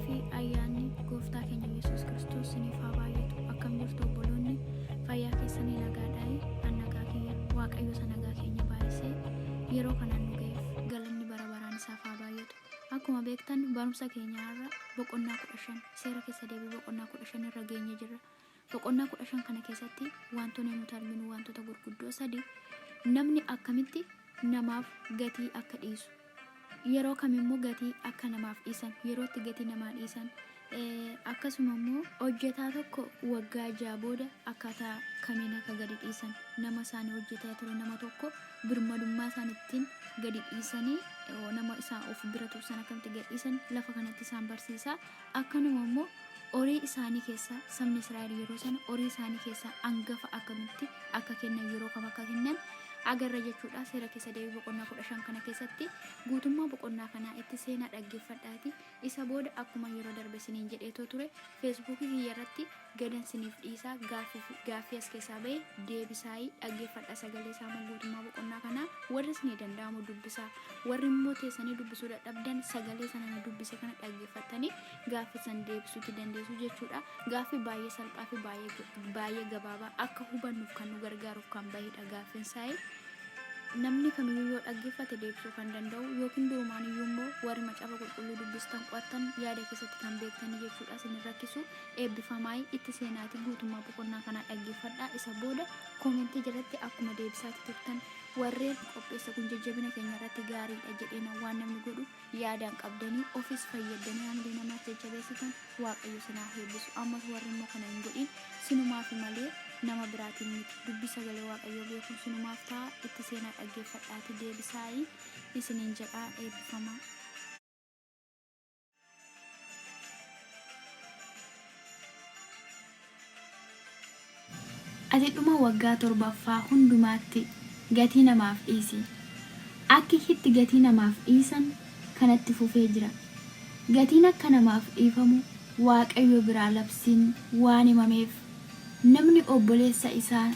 fi ayyaanni gooftaa keenya Yesuus Kiristoos isiniif haa baay'atu. Akkam jirtu obboloonni, fayyaa keessanii nagaadhaan an nagaa kiyya Waaqayyo isa nagaa keenya baay'isee yeroo kanaan nu ga'eef galanni bara baraan isaaf haa baay'atu. Akkuma beektan barumsa keenya irra boqonnaa 15 seera keessa deebii boqonnaa 15 irra geenye jirra. Boqonnaa 15 kana keessatti wantoonni nuti arginu wantoota gurguddoo sadii namni akkamitti namaaf gatii akka dhiisu, yeroo kamimmoo gatii akka namaaf dhiisan, yeroo itti gatii namaa dhiisan, akkasuma immoo hojjetaa tokko waggaa 6 booda akkaataa kamiin akka gadi dhiisan, nama isaanii hojjetaa ture nama tokko birmadummaa isaaniittiin gadi dhiisanii nama isaan of bira tursan akkamitti gadi dhiisan lafa kanatti isaan barsiisa. Akkanuma immoo horii isaanii keessaa sabni Israa'el yeroo sana horii isaanii keessaa hangafa akkamitti akka kennan, yeroo kam akka kennan agarra jechuudha. Seera keessa deebii boqonnaa 15 kana keessatti guutummaa boqonnaa kanaa itti seenaa dhaggeeffadhaati. Isa booda akkuma yeroo darbe isiniin jedheetoo ture feesbuukii kiyya irratti gadan isiniif dhiisaa gaaffii as keessaa ba'e deebisaayii dhaggeeffadha sagalee isaa guutummaa boqonnaa kanaa. Warri isinii danda'amu dubbisaa, warri immoo teessanii dubbisuu dadhabdan sagalee sana na dubbise kana dhaggeeffattanii gaaffii san deebisuutti dandeessu jechuudha. Gaaffii baay'ee salphaa fi baay'ee gabaabaa akka hubannuuf kan nu gargaaruuf kan bahedha gaaffiin isaa. Namni kamiyyuu yoo dhaggeeffate deebisuu kan danda'u yookiin durumaan iyyuu immoo warri macaafa qulqulluu dubbistan qo'attan yaada keessatti kan beektanii jechuudha. Isin rakkisu eebbifamaayii itti seenaati guutummaa boqonnaa kanaa dhaggeeffadhaa. Isa booda koomentii jalatti akkuma deebisaatti turtan warreen qopheessa kun jajjabina keenya irratti gaariidha jedheen waan namni godhu yaadaan qabdanii ofis fayyadanii hamilee namaaf jajjabeessitan Waaqayyo sinaa eebbisu. Ammas warri immoo kana hin godhin sinumaaf malee nama biraatiin miti. Dubbi sagalee Waaqayyoo beekuun sinumaaf ta'a. Itti seenaa dhaggeeffadhaati deebisaayii isiniin jedhaa eebbifamaa. Ati dhuma waggaa 7ffaa hundumaatti gatii namaaf dhiisi. Akki itti gatii namaaf dhiisan kanatti fufee jira. Gatiin akka namaaf dhiifamu Waaqayyo biraa labsiin waan himameef namni obboleessa isaa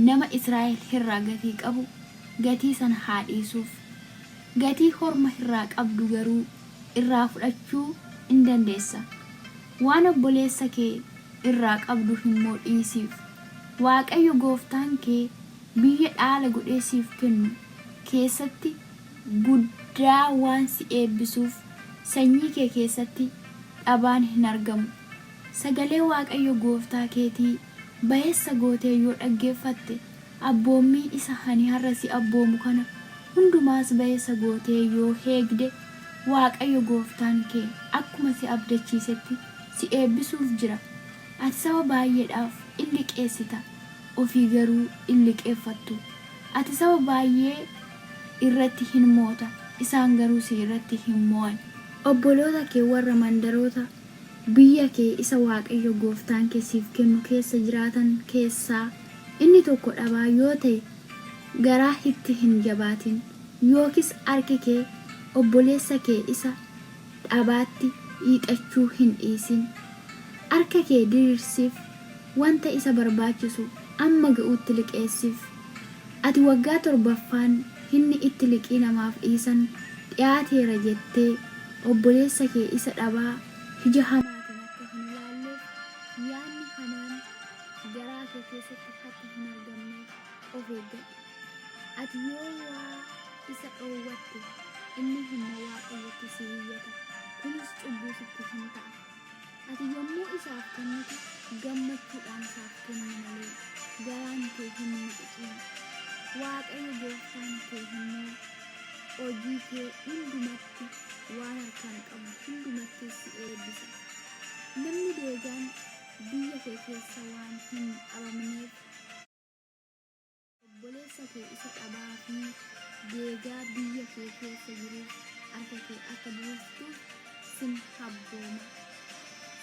nama Israa'el irraa gatii qabu gatii sana haa dhiisuuf. Gatii horma irraa qabdu garuu irraa fudhachuu hin dandeessa. Waan obboleessa kee irraa qabdu immoo dhiisiif. Waaqayyo gooftaan kee biyya dhaala godhee siif kennu keessatti guddaa waan si eebbisuuf sanyii kee keessatti dhabaan hin argamu. Sagalee Waaqayyo gooftaa keetii bayeessa gootee yoo dhaggeeffatte abboommii isa hani har'a si abboomu kana hundumaas bayeessa gootee yoo eegde Waaqayyo gooftaan kee akkuma si abdachiisetti si eebbisuuf jira. Ati saba baay'eedhaaf in liqeessita, ofii garuu in liqeeffattu. Ati saba baay'ee irratti hin moota, isaan garuu si irratti hin mo'an. Obboloota kee warra mandaroota biyya kee isa Waaqayyo gooftaan kee siif kennu keessa jiraatan keessaa inni tokko dhabaa yoo ta'e garaa itti hin jabaatin, yookiis harki kee obboleessa kee isa dhabaatti hiixachuu hin dhiisin. Harka kee diriirsiif, wanta isa barbaachisu amma ga'uutti liqeessiif. Ati waggaa 7ffaan inni itti liqii namaaf dhiisan dhiyaateera jettee obboleessa kee isa dhabaa ija hamaatiin akka hin ilaalleef yaadni hamaan garaa kee keessatti akka hin argamneef of eeggadhu. Ati yoo waa isa dhoowwatte inni humna Waaqayyotti si iyyata, kunis cubbuu sitti hin ta'a. Ati yommuu isaaf kennitu gammachuudhaan isaaf kenni malee garaan kee hin miidhagin. Waaqayyo gooftaan kee immoo hojii kee hundumatti waan harkaan qabu hundumatti si eebbisa. Namni deegaan biyya kee keessa waan hin dhabamneef obboleessa kee isa dhabaa fi deegaa biyya kee keessa jiruuf harka kee akka buuftuuf sin habbooma.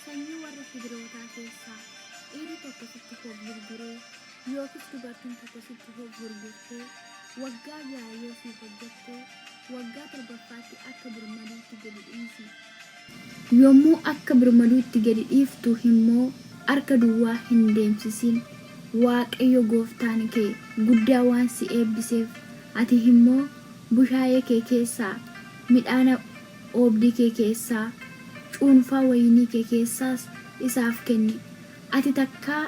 Sanyii warra Ibrootaa keessaa dhiirri tokko sitti of gurguree yookiis dubartiin tokko sitti of gurgurtee waggaa 6 yoo siif hojjattee waggaa 7ffaatti akka birmaduutti gadi dhiisi. Yommuu akka birmaduutti gadi dhiiftu immoo harka duwwaa hin deemsisin. Waaqayyo gooftaan kee guddaa waan si eebbiseef ati immoo bushaayee kee keessaa midhaan oobdii kee keessaa cuunfaa wayinii kee keessaas isaaf kenni. Ati takkaa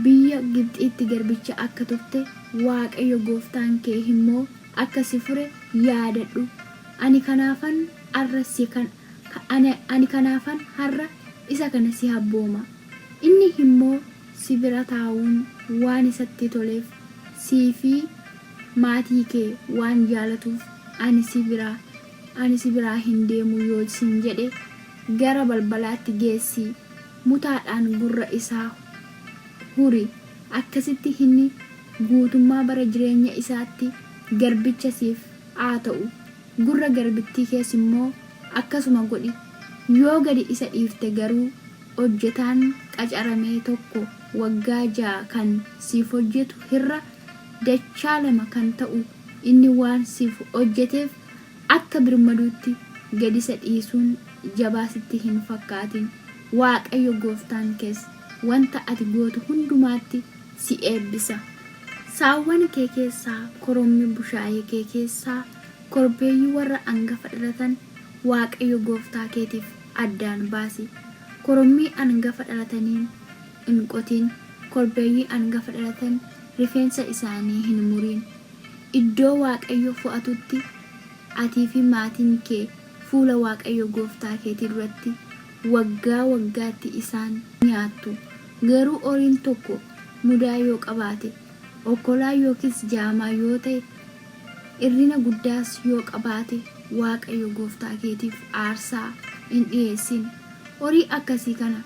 biyya Gibxiitti garbicha akka turte Waaqayyo gooftaan kee immoo akka si fure yaadadhu. Ani kanaafan har'a isa kana si habbooma. Inni immoo si bira taa'uun waan isatti toleef sii fi maatii kee waan jaalatuuf ani si biraa hin deemu yoo sin jedhe gara balbalaatti geessi mutaadhaan gurra isaa huri. Akkasitti inni guutummaa bara jireenya isaatti garbicha siif haa ta'u. Gurra garbittii kees immoo akkasuma godhi. Yoo gadi isa dhiifte garuu hojjetaan qacaramee tokko waggaa 6 kan siif hojjetu irra dachaa 2 kan ta'u inni waan siif hojjeteef akka birmaduutti gadi isa dhiisuun jabaa sitti hin fakkaatin. Waaqayyo gooftaan kees wanta ati gootu hundumaatti si eebbisa. Saawwan kee keessaa, korommii bushaayee kee keessaa, korbeeyyii warra hangafa dhalatan Waaqayyo gooftaa keetiif addaan baasi. Korommii hangafa dhalataniin hin qotin, korbeeyyii hangafa dhalatan rifeensa isaanii hin muriin. Iddoo Waaqayyo fo'atutti atii fi maatiin kee fuula Waaqayyo gooftaa keetii duratti waggaa waggaatti isaan nyaattu. Garuu horiin tokko mudaa yoo qabaate, okkolaa yookiis jaamaa yoo ta'e, irrina guddaas yoo qabaate Waaqayyo gooftaa keetiif aarsaa hin dhiyeessin. Horii akkasii kana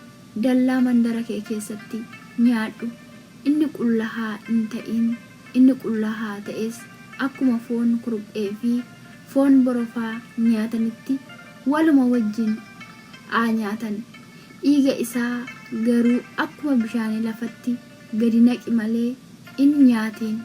dallaa mandara kee keessatti nyaadhu. Inni qullahaa hin ta'in, inni qullahaa ta'es akkuma foon kuruphee fi foon borofaa nyaatanitti waluma wajjin haa nyaatan. Dhiiga isaa garuu akkuma bishaanii lafatti gadi naqi malee hin nyaatin.